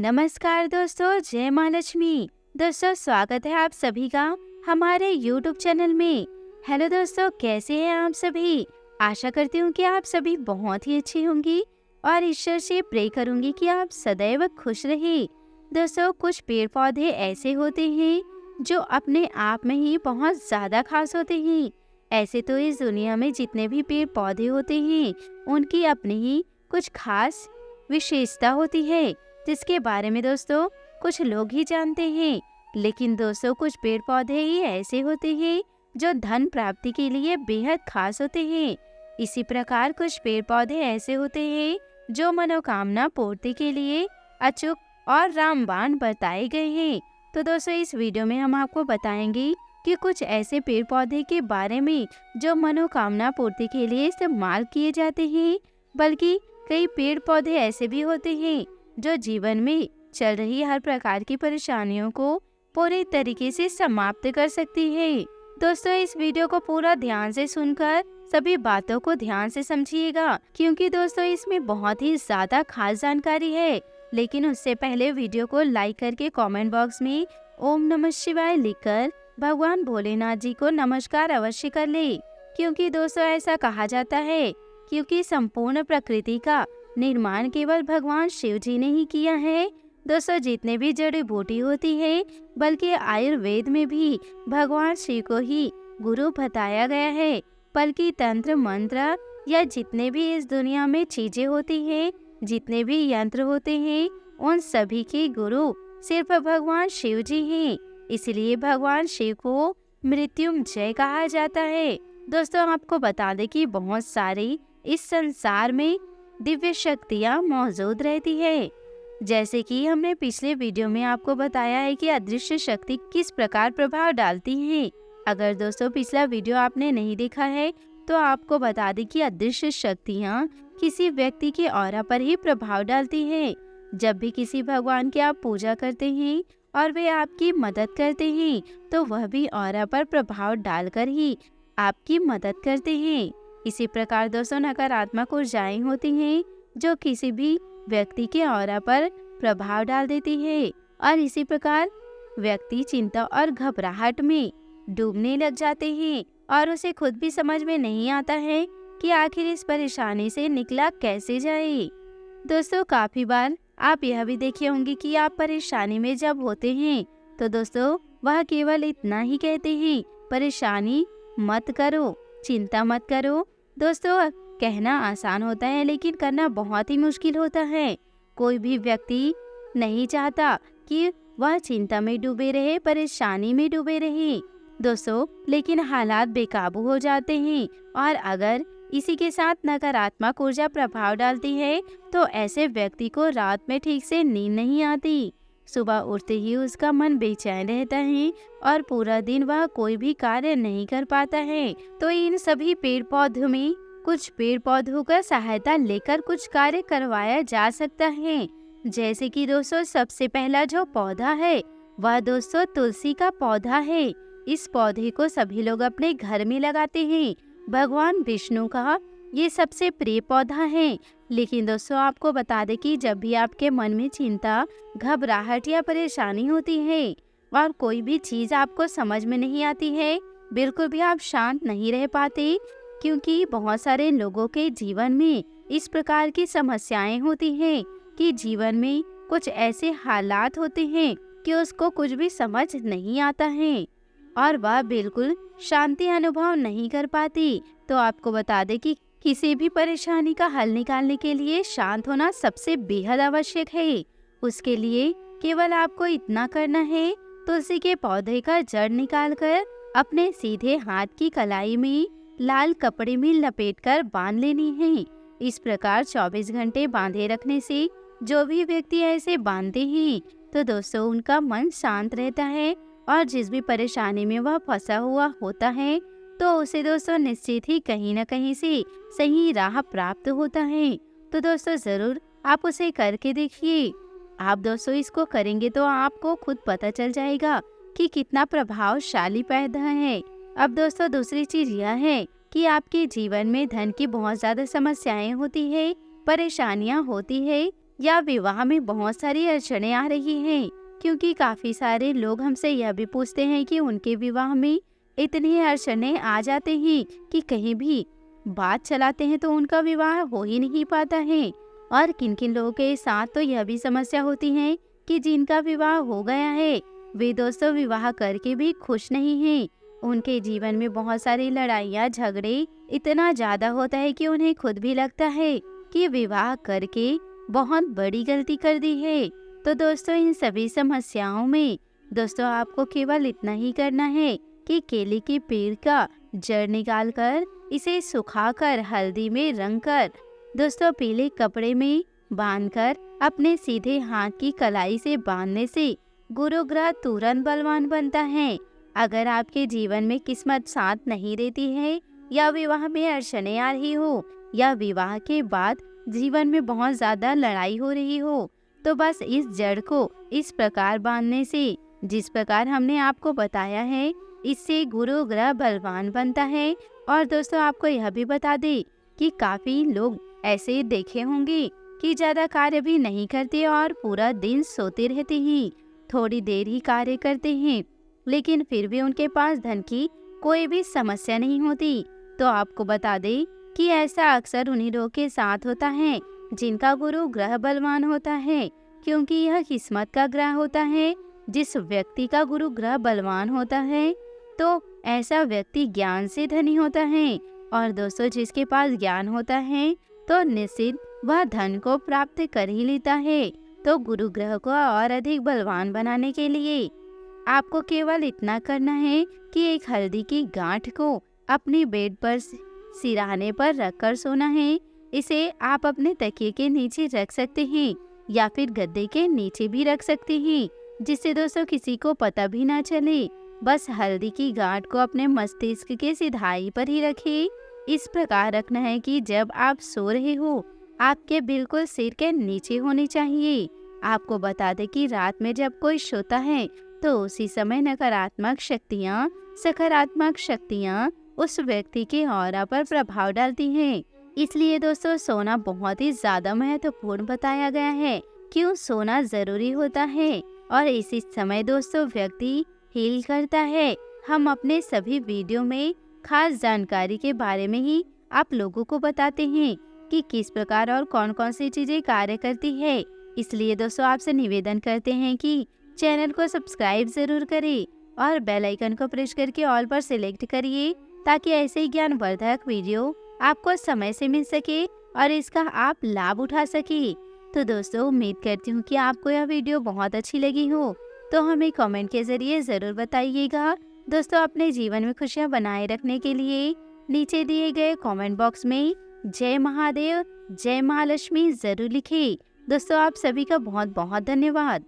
नमस्कार दोस्तों, जय माँ लक्ष्मी। दोस्तों, स्वागत है आप सभी का हमारे YouTube चैनल में। हेलो दोस्तों, कैसे हैं आप सभी? आशा करती हूँ कि आप सभी बहुत ही अच्छी होंगी और ईश्वर से प्रे करूँगी कि आप सदैव खुश रहिए। दोस्तों, कुछ पेड़ पौधे ऐसे होते हैं जो अपने आप में ही बहुत ज़्यादा खास होते हैं। ऐसे तो इस दुनिया में जितने भी पेड़ पौधे होते हैं उनकी अपनी ही कुछ खास विशेषता होती है, जिसके बारे में दोस्तों कुछ लोग ही जानते हैं। लेकिन दोस्तों, कुछ पेड़ पौधे ही ऐसे होते हैं जो धन प्राप्ति के लिए बेहद खास होते हैं। इसी प्रकार कुछ पेड़ पौधे ऐसे होते हैं जो मनोकामना पूर्ति के लिए अचूक और रामबाण बताए गए हैं। तो दोस्तों, इस वीडियो में हम आपको बताएंगे कि कुछ ऐसे पेड़ पौधे के बारे में जो मनोकामना पूर्ति के लिए इस्तेमाल किए जाते हैं। बल्कि कई पेड़ पौधे ऐसे भी होते हैं जो जीवन में चल रही हर प्रकार की परेशानियों को पूरी तरीके से समाप्त कर सकती है। दोस्तों, इस वीडियो को पूरा ध्यान से सुनकर सभी बातों को ध्यान से समझिएगा, क्योंकि दोस्तों इसमें बहुत ही ज्यादा खास जानकारी है। लेकिन उससे पहले वीडियो को लाइक करके कमेंट बॉक्स में ओम नमः शिवाय लिखकर भगवान भोलेनाथ जी को नमस्कार अवश्य कर ले। क्योंकि दोस्तों ऐसा कहा जाता है क्योंकि संपूर्ण प्रकृति का निर्माण केवल भगवान शिव जी ने ही किया है। दोस्तों, जितने भी जड़ी बूटी होती है, बल्कि आयुर्वेद में भी भगवान शिव को ही गुरु बताया गया है। बल्कि तंत्र मंत्र या जितने भी इस दुनिया में चीजें होती हैं, जितने भी यंत्र होते हैं, उन सभी के गुरु सिर्फ भगवान शिव जी हैं। इसलिए भगवान शिव को मृत्युंजय कहा जाता है। दोस्तों, आपको बता दें कि बहुत सारी इस संसार में दिव्य शक्तियाँ मौजूद रहती है। जैसे कि हमने पिछले वीडियो में आपको बताया है कि अदृश्य शक्ति किस प्रकार प्रभाव डालती है। अगर दोस्तों पिछला वीडियो आपने नहीं देखा है तो आपको बता दें कि अदृश्य शक्तियाँ किसी व्यक्ति के ऑरा पर ही प्रभाव डालती है। जब भी किसी भगवान की आप पूजा करते हैं और वे आपकी मदद करते हैं, तो वह भी ऑरा पर प्रभाव डालकर ही आपकी मदद करते हैं। इसी प्रकार दोस्तों नकारात्मक ऊर्जाएं होती हैं जो किसी भी व्यक्ति के ऑरा पर प्रभाव डाल देती है, और इसी प्रकार व्यक्ति चिंता और घबराहट में डूबने लग जाते हैं और उसे खुद भी समझ में नहीं आता है कि आखिर इस परेशानी से निकला कैसे जाए। दोस्तों, काफी बार आप यह भी देखे होंगे कि आप परेशानी में जब होते हैं तो दोस्तों वह केवल इतना ही कहते हैं, परेशानी मत करो, चिंता मत करो। दोस्तों, कहना आसान होता है लेकिन करना बहुत ही मुश्किल होता है। कोई भी व्यक्ति नहीं चाहता कि वह चिंता में डूबे रहे, परेशानी में डूबे रहे दोस्तों, लेकिन हालात बेकाबू हो जाते हैं। और अगर इसी के साथ नकारात्मक ऊर्जा प्रभाव डालती है तो ऐसे व्यक्ति को रात में ठीक से नींद नहीं आती। सुबह उठते ही उसका मन बेचैन रहता है और पूरा दिन वह कोई भी कार्य नहीं कर पाता है। तो इन सभी पेड़ पौधों में कुछ पेड़ पौधों का सहायता लेकर कुछ कार्य करवाया जा सकता है। जैसे कि दोस्तों सबसे पहला जो पौधा है वह दोस्तों तुलसी का पौधा है। इस पौधे को सभी लोग अपने घर में लगाते हैं। भगवान विष्णु का ये सबसे प्रिय पौधा है। लेकिन दोस्तों आपको बता दें कि जब भी आपके मन में चिंता, घबराहट या परेशानी होती है और कोई भी चीज़ आपको समझ में नहीं आती है, बिल्कुल भी आप शांत नहीं रह पाते, क्योंकि बहुत सारे लोगों के जीवन में इस प्रकार की समस्याएं होती हैं कि जीवन में कुछ ऐसे हालात होते हैं कि उसको कुछ भी समझ नहीं आता है और वह बिल्कुल शांति अनुभव नहीं कर पाती। तो आपको बता दें कि किसी भी परेशानी का हल निकालने के लिए शांत होना सबसे बेहद आवश्यक है। उसके लिए केवल आपको इतना करना है, तुलसी के पौधे का जड़ निकालकर अपने सीधे हाथ की कलाई में लाल कपड़े में लपेटकर बांध लेनी है। इस प्रकार 24 घंटे बांधे रखने से जो भी व्यक्ति ऐसे बांधते हैं तो दोस्तों उनका मन शांत रहता है और जिस भी परेशानी में वह फंसा हुआ होता है तो उसे दोस्तों निश्चित ही कहीं न कहीं से सही राह प्राप्त होता है। तो दोस्तों जरूर आप उसे करके देखिए। आप दोस्तों इसको करेंगे तो आपको खुद पता चल जाएगा कि कितना प्रभावशाली पौधा है। अब दोस्तों दूसरी चीज यह है कि आपके जीवन में धन की बहुत ज्यादा समस्याएं होती है, परेशानियां होती है, या विवाह में बहुत सारी अड़चनें आ रही हैं, क्योंकि काफी सारे लोग हमसे यह भी पूछते हैं कि उनके विवाह में इतनी अड़चनें आ जाते हैं कि कहीं भी बात चलाते हैं तो उनका विवाह हो ही नहीं पाता है। और किन किन लोगों के साथ तो यह भी समस्या होती है कि जिनका विवाह हो गया है वे दोस्तों विवाह करके भी खुश नहीं हैं। उनके जीवन में बहुत सारी लड़ाइयाँ झगड़े इतना ज्यादा होता है कि उन्हें खुद भी लगता है कि विवाह करके बहुत बड़ी गलती कर दी है। तो दोस्तों इन सभी समस्याओं में दोस्तों आपको केवल इतना ही करना है कि केले के पेड़ का जड़ निकालकर इसे सुखाकर हल्दी में रंगकर दोस्तों पीले कपड़े में बांधकर अपने सीधे हाथ की कलाई से बांधने से गुरु ग्रह तुरंत बलवान बनता है। अगर आपके जीवन में किस्मत साथ नहीं देती है या विवाह में अड़चनें आ रही हो या विवाह के बाद जीवन में बहुत ज्यादा लड़ाई हो रही हो तो बस इस जड़ को इस प्रकार बांधने से जिस प्रकार हमने आपको बताया है इससे गुरु ग्रह बलवान बनता है। और दोस्तों आपको यह भी बता दे कि काफी लोग ऐसे देखे होंगे कि ज्यादा कार्य भी नहीं करते और पूरा दिन सोते रहते हैं, थोड़ी देर ही कार्य करते हैं लेकिन फिर भी उनके पास धन की कोई भी समस्या नहीं होती। तो आपको बता दे कि ऐसा अक्सर उन्हीं लोगों के साथ होता है जिनका गुरु ग्रह बलवान होता है, क्योंकि यह किस्मत का ग्रह होता है। जिस व्यक्ति का गुरु ग्रह बलवान होता है तो ऐसा व्यक्ति ज्ञान से धनी होता है और दोस्तों जिसके पास ज्ञान होता है तो निश्चित वह धन को प्राप्त कर ही लेता है। तो गुरु ग्रह को और अधिक बलवान बनाने के लिए आपको केवल इतना करना है कि एक हल्दी की गांठ को अपनी बेड पर सिरहाने पर रखकर सोना है। इसे आप अपने तकिए के नीचे रख सकते हैं या फिर गद्दे के नीचे भी रख सकते हैं, जिससे दोस्तों किसी को पता भी ना चले। बस हल्दी की गांठ को अपने मस्तिष्क के सिधाई पर ही रखें। इस प्रकार रखना है कि जब आप सो रहे हो आपके बिल्कुल सिर के नीचे होनी चाहिए। आपको बता दें कि रात में जब कोई सोता है तो उसी समय नकारात्मक शक्तियाँ सकारात्मक शक्तियाँ उस व्यक्ति के ऑरा पर प्रभाव डालती हैं। इसलिए दोस्तों सोना बहुत ही ज्यादा महत्वपूर्ण बताया गया है। क्यों सोना जरूरी होता है और इसी समय दोस्तों व्यक्ति हील करता है। हम अपने सभी वीडियो में खास जानकारी के बारे में ही आप लोगों को बताते हैं कि किस प्रकार और कौन कौन सी चीजें कार्य करती है। इसलिए दोस्तों आपसे निवेदन करते हैं कि चैनल को सब्सक्राइब जरूर करें और बेल आइकन को प्रेस करके ऑल पर सिलेक्ट करिए ताकि ऐसे ही ज्ञानवर्धक वीडियो आपको समय से मिल सके और इसका आप लाभ उठा सके। तो दोस्तों उम्मीद करती हूँ कि आपको यह वीडियो बहुत अच्छी लगी हो, तो हमें कमेंट के जरिए जरूर बताइएगा। दोस्तों अपने जीवन में खुशियाँ बनाए रखने के लिए नीचे दिए गए कमेंट बॉक्स में जय महादेव जय महालक्ष्मी जरूर लिखें। दोस्तों आप सभी का बहुत बहुत धन्यवाद।